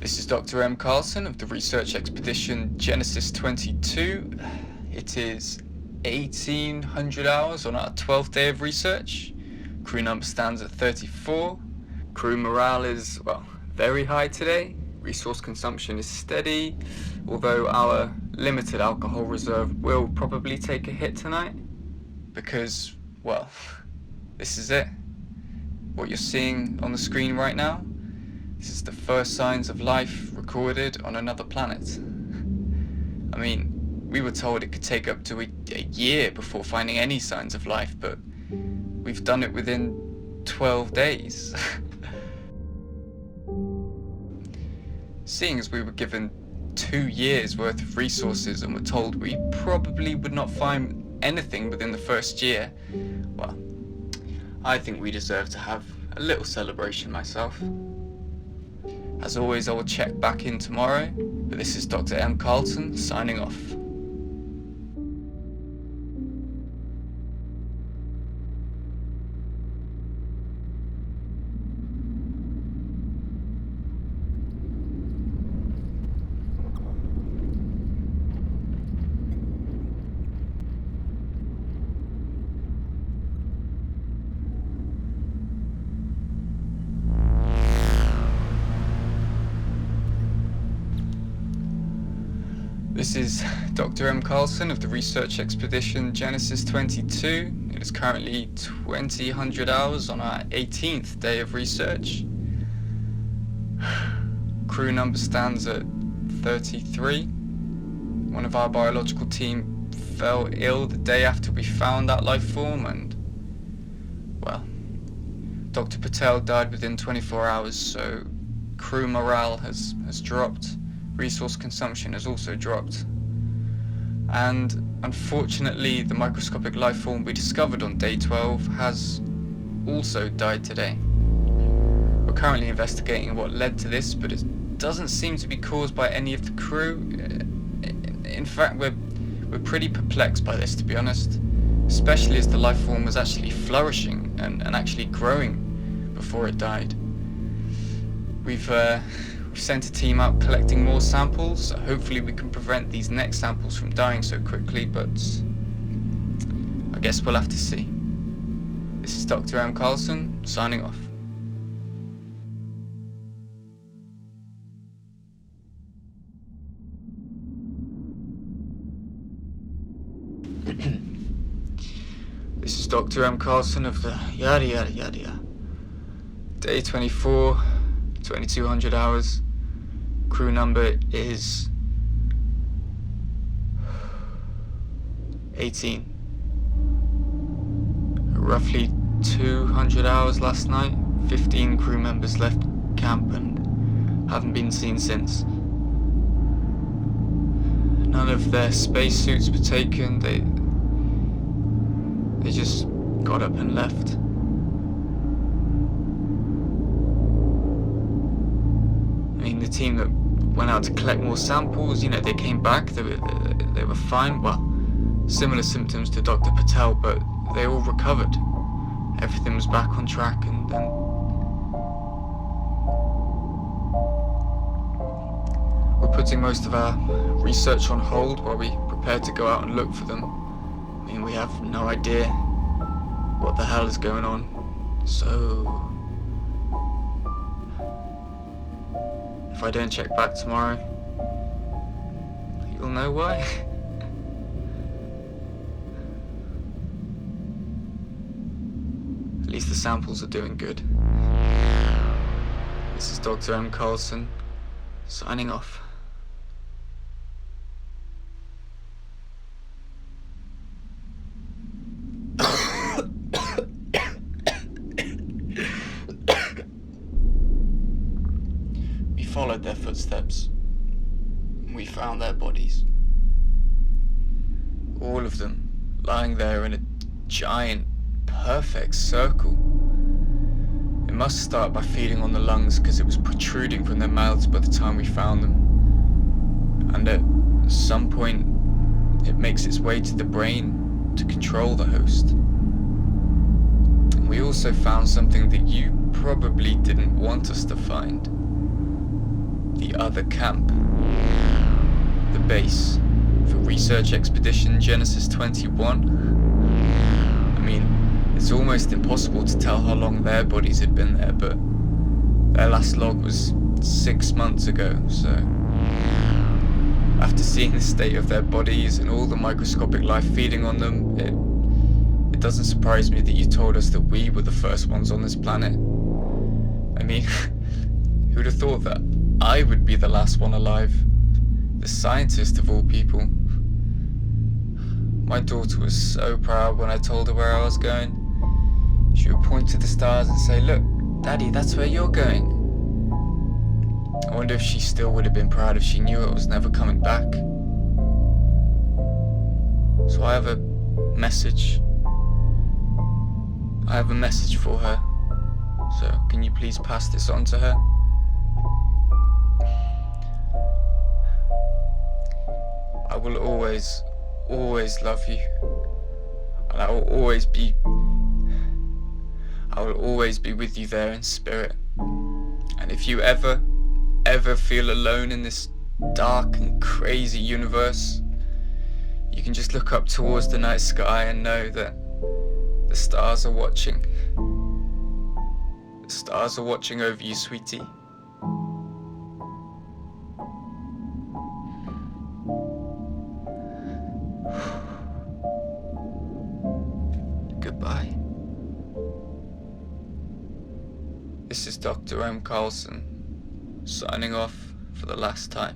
This is Dr. M. Carlson of the research expedition Genesis 22. It is 1800 hours on our 12th day of research. Crew number stands at 34. Crew morale is, very high today. Resource consumption is steady, although our limited alcohol reserve will probably take a hit tonight because, this is it. What you're seeing on the screen right now, this is the first signs of life recorded on another planet. I mean, we were told it could take up to a year before finding any signs of life, but we've done it within 12 days. Seeing as we were given 2 years worth of resources and were told we probably would not find anything within the first year, I think we deserve to have a little celebration myself. As always, I will check back in tomorrow, but this is Dr. M. Carlson signing off. This is Dr. M. Carlson of the research expedition Genesis 22. It is currently 2000 hours on our 18th day of research. Crew number stands at 33. One of our biological team fell ill the day after we found that life form, and, Dr. Patel died within 24 hours, so crew morale has dropped. Resource consumption has also dropped. And unfortunately, the microscopic life form we discovered on day 12 has also died today. We're currently investigating what led to this, but it doesn't seem to be caused by any of the crew. In fact, we're pretty perplexed by this, to be honest, especially as the life form was actually flourishing and actually growing before it died. We've sent a team out collecting more samples, so hopefully we can prevent these next samples from dying so quickly, but I guess we'll have to see. This is Dr. M. Carlson, signing off. This is Dr. M. Carlson of the yada yada yada yada. Day 24, 2200 hours. Crew number is 18. Roughly 200 hours last night. 15 crew members left camp and haven't been seen since. None of their spacesuits were taken. They just got up and left. I mean, the team that went out to collect more samples, they came back, they were fine. Similar symptoms to Dr. Patel, but they all recovered. Everything was back on track, and then we're putting most of our research on hold while we prepare to go out and look for them. I mean, we have no idea what the hell is going on, so if I don't check back tomorrow, you'll know why. At least the samples are doing good. This is Dr. M. Carlson, signing off. We followed their footsteps. We found their bodies. All of them lying there in a giant, perfect circle. It must start by feeding on the lungs because it was protruding from their mouths by the time we found them. And at some point, it makes its way to the brain to control the host. We also found something that you probably didn't want us to find. the other camp, the base for Research Expedition Genesis 21. I mean, it's almost impossible to tell how long their bodies had been there, but their last log was 6 months ago, so after seeing the state of their bodies and all the microscopic life feeding on them, it doesn't surprise me that you told us that we were the first ones on this planet. I mean, who'd have thought that I would be the last one alive? The scientist of all people. My daughter was so proud when I told her where I was going. She would point to the stars and say, "Look, Daddy, that's where you're going." I wonder if she still would have been proud if she knew it was never coming back. So I have a message. I have a message for her. So can you please pass this on to her? I will always, always love you. And I will always be with you there in spirit. And if you ever feel alone in this dark and crazy universe, you can just look up towards the night sky and know that the stars are watching. The stars are watching over you, sweetie. Goodbye. This is Dr. M. Carlson, signing off for the last time.